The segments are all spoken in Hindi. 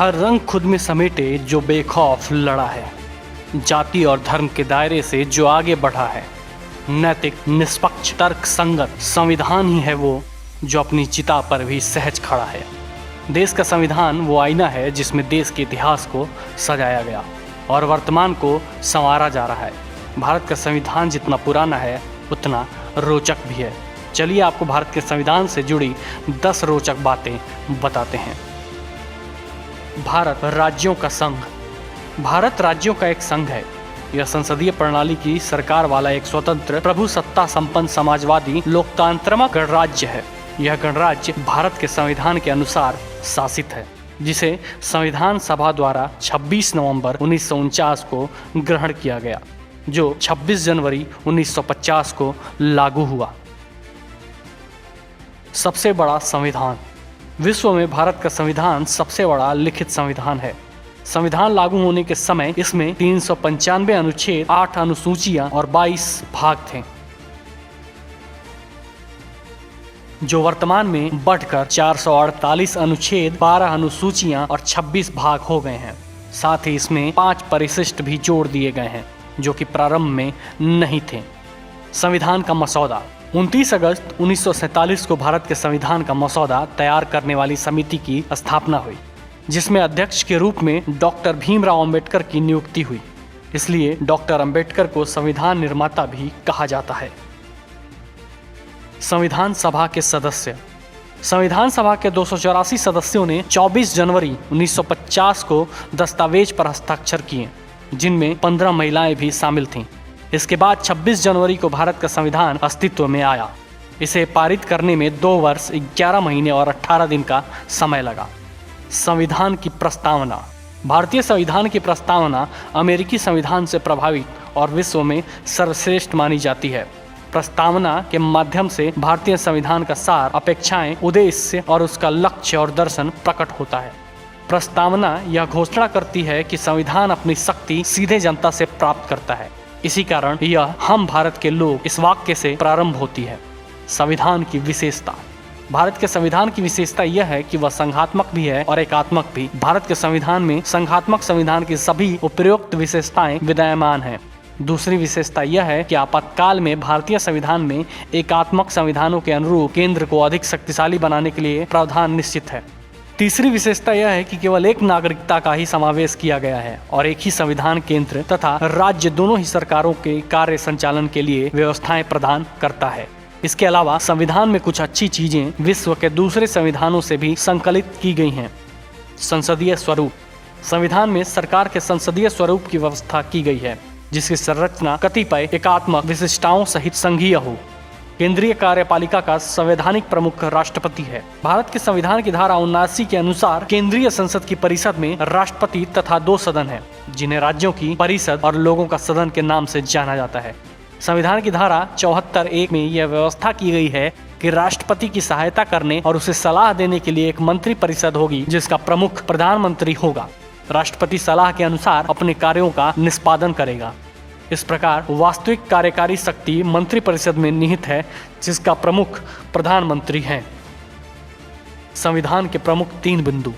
हर रंग खुद में समेटे जो बेखौफ लड़ा है, जाति और धर्म के दायरे से जो आगे बढ़ा है, नैतिक, निष्पक्ष, तर्क संगत संविधान ही है वो जो अपनी चिता पर भी सहज खड़ा है। देश का संविधान वो आईना है जिसमें देश के इतिहास को सजाया गया और वर्तमान को संवारा जा रहा है। भारत का संविधान जितना पुराना है उतना रोचक भी है। चलिए आपको भारत के संविधान से जुड़ी 10 रोचक बातें बताते हैं। भारत राज्यों का संघ। भारत राज्यों का एक संघ है। यह संसदीय प्रणाली की सरकार वाला एक स्वतंत्र, प्रभु सत्ता संपन्न, समाजवादी, लोकतांत्रिक गणराज्य है। यह गणराज्य भारत के संविधान के अनुसार शासित है, जिसे संविधान सभा द्वारा 26 नवंबर 1949 को ग्रहण किया गया, जो 26 जनवरी 1950 को लागू हुआ। सबसे बड़ा संविधान। विश्व में भारत का संविधान सबसे बड़ा लिखित संविधान है। संविधान लागू होने के समय इसमें 395 अनुच्छेद, 8 अनुसूचियां और 22 भाग थे, जो वर्तमान में बढ़कर 448 अनुच्छेद, 12 अनुसूचियां और 26 भाग हो गए हैं। साथ ही इसमें 5 परिशिष्ट भी जोड़ दिए गए हैं, जो कि प्रारंभ में नहीं थे। संविधान का मसौदा। 29 अगस्त 1947 को भारत के संविधान का मसौदा तैयार करने वाली समिति की स्थापना हुई, जिसमें अध्यक्ष के रूप में डॉक्टर भीमराव अंबेडकर की नियुक्ति हुई। इसलिए डॉक्टर अंबेडकर को संविधान निर्माता भी कहा जाता है। संविधान सभा के सदस्य। संविधान सभा के 284 सदस्यों ने 24 जनवरी 1950 को दस्तावेज पर हस्ताक्षर किए, जिनमें 15 महिलाएं भी शामिल थीं। इसके बाद 26 जनवरी को भारत का संविधान अस्तित्व में आया। इसे पारित करने में 2 वर्ष, 11 महीने और 18 दिन का समय लगा। संविधान की प्रस्तावना। भारतीय संविधान की प्रस्तावना अमेरिकी संविधान से प्रभावित और विश्व में सर्वश्रेष्ठ मानी जाती है। प्रस्तावना के माध्यम से भारतीय संविधान का सार, अपेक्षाएं, उद्देश्य और उसका लक्ष्य और दर्शन प्रकट होता है। प्रस्तावना यह घोषणा करती है कि संविधान अपनी शक्ति सीधे जनता से प्राप्त करता है। इसी कारण यह हम भारत के लोग इस वाक्य से प्रारंभ होती है। संविधान की विशेषता। भारत के संविधान की विशेषता यह है कि वह संघात्मक भी है और एकात्मक भी। भारत के संविधान में संघात्मक संविधान की सभी उपरोक्त विशेषताएं विद्यमान हैं। दूसरी विशेषता यह है कि आपातकाल में भारतीय संविधान में एकात्मक संविधानों के अनुरूप केंद्र को अधिक शक्तिशाली बनाने के लिए प्रावधान निश्चित है। तीसरी विशेषता यह है कि केवल एक नागरिकता का ही समावेश किया गया है और एक ही संविधान केंद्र तथा राज्य दोनों ही सरकारों के कार्य संचालन के लिए व्यवस्थाएं प्रदान करता है। इसके अलावा संविधान में कुछ अच्छी चीजें विश्व के दूसरे संविधानों से भी संकलित की गई हैं। संसदीय स्वरूप। संविधान में सरकार के संसदीय स्वरूप की व्यवस्था की गई है, जिसकी संरचना कतिपय एकात्मक विशिष्टताओं सहित संघीय हो। केंद्रीय कार्यपालिका का संवैधानिक प्रमुख राष्ट्रपति है। भारत के संविधान की धारा 79 के अनुसार केंद्रीय संसद की परिषद में राष्ट्रपति तथा 2 सदन हैं, जिन्हें राज्यों की परिषद और लोगों का सदन के नाम से जाना जाता है। संविधान की धारा 74(1) में यह व्यवस्था की गई है कि राष्ट्रपति की सहायता करने और उसे सलाह देने के लिए एक मंत्री परिषद होगी, जिसका प्रमुख प्रधानमंत्री होगा। राष्ट्रपति सलाह के अनुसार अपने कार्यों का निष्पादन करेगा। इस प्रकार वास्तविक कार्यकारी शक्ति मंत्रिपरिषद में निहित है, जिसका प्रमुख प्रधानमंत्री है। संविधान के प्रमुख 3 बिंदु।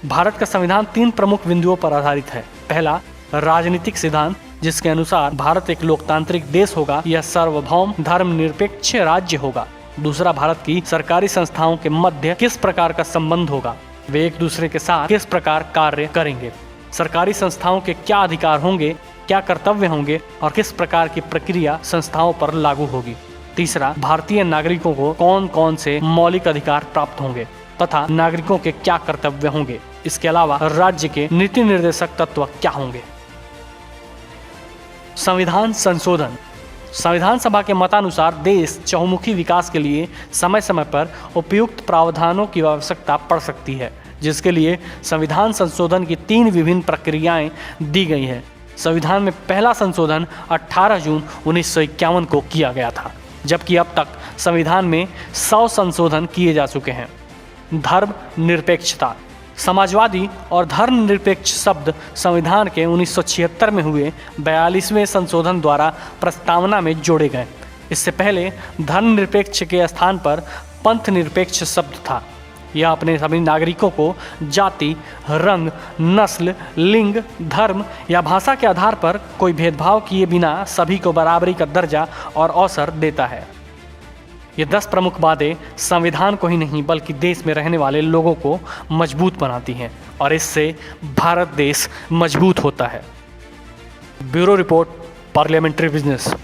भारत का संविधान 3 प्रमुख बिंदुओं पर आधारित है। पहला, राजनीतिक सिद्धांत, जिसके अनुसार भारत एक लोकतांत्रिक देश होगा। यह सार्वभौम धर्मनिरपेक्ष राज्य होगा। दूसरा, भारत की सरकारी संस्थाओं के मध्य किस प्रकार का संबंध होगा, वे एक दूसरे के साथ किस प्रकार कार्य करेंगे, सरकारी संस्थाओं के क्या अधिकार होंगे, क्या कर्तव्य होंगे और किस प्रकार की प्रक्रिया संस्थाओं पर लागू होगी। तीसरा, भारतीय नागरिकों को कौन कौन से मौलिक अधिकार प्राप्त होंगे तथा नागरिकों के क्या कर्तव्य होंगे। इसके अलावा राज्य के नीति निर्देशक तत्व क्या होंगे। संविधान संशोधन। संविधान सभा के मतानुसार देश चहुमुखी विकास के लिए समय समय पर उपयुक्त प्रावधानों की आवश्यकता पड़ सकती है, जिसके लिए संविधान संशोधन की 3 विभिन्न प्रक्रियाएं दी गई हैं। संविधान में पहला संशोधन 18 जून 1951 को किया गया था, जबकि अब तक संविधान में 100 संशोधन किए जा चुके हैं। धर्म निरपेक्षता। समाजवादी और धर्मनिरपेक्ष शब्द संविधान के 1976 में हुए 42वें संशोधन द्वारा प्रस्तावना में जोड़े गए। इससे पहले धर्मनिरपेक्ष के स्थान पर पंथ निरपेक्ष शब्द था। यह अपने सभी नागरिकों को जाति, रंग, नस्ल, लिंग, धर्म या भाषा के आधार पर कोई भेदभाव किए बिना सभी को बराबरी का दर्जा और अवसर देता है। ये 10 प्रमुख बातें संविधान को ही नहीं बल्कि देश में रहने वाले लोगों को मजबूत बनाती हैं और इससे भारत देश मजबूत होता है। Bureau report, parliamentary business.